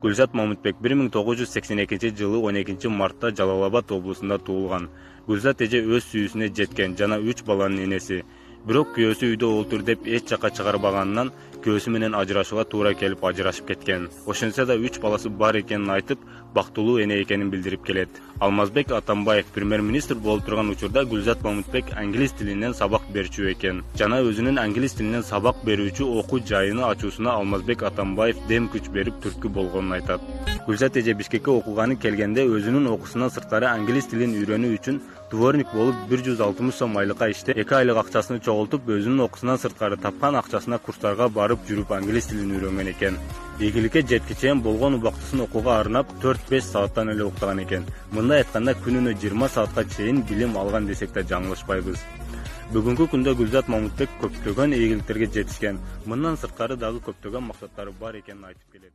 Гүлзат Мамытбек 1982-жылы 12 мартта Жалал-Абад облусунда туулган. Гүлзат эже өз сүйүүсүнө жеткен жана 3 баланын энеси. Бирок күйөөсү үйдө отур деп эч жака чыгарбаганынан күйөөсү менен ажырашууга туура келип ажырашып кеткен. Ошентсе да 3 баласы бар экенин айтып, бактылуу эне экенин билдирип келет. Алмазбек Атамбаев премьер-министр болуп турган учурда Гүлзат Мамытбек англис тилинен сабак берчү экен. Жана өзүнүн англис тилинен сабак берүүчү окуу жайыны ачуусуна Алмазбек Атамбаев дем күч берип түрткү болгонун айтат. Гүлзат эже Бишкекке окуганы келгенде өзүнүн окуусунан сырткары англис тилин үйрөнүү үчүн дворник болуп 160 сом айлыкка иштеп, 2 айлык акчасын чогултуп, өзүнүн окуусунан сырткары тапкан акчасына курстарга барып жүрүп англис тилин үйрөнгөн экен. Ийгиликке жеткиче болгон убактысын окууга арнап 4-5 сааттан эле уктаган экен. Мындай айтканда күнүнө 20 саатка чейин билим алган десек да жаңылышпайбыз. Бүгүнкү күндө Гүлзат Мамытбек көптөгөн ийгиликтерге жетишкен. Мындан сырткары дагы көптөгөн максаттары бар экенин айтып келет.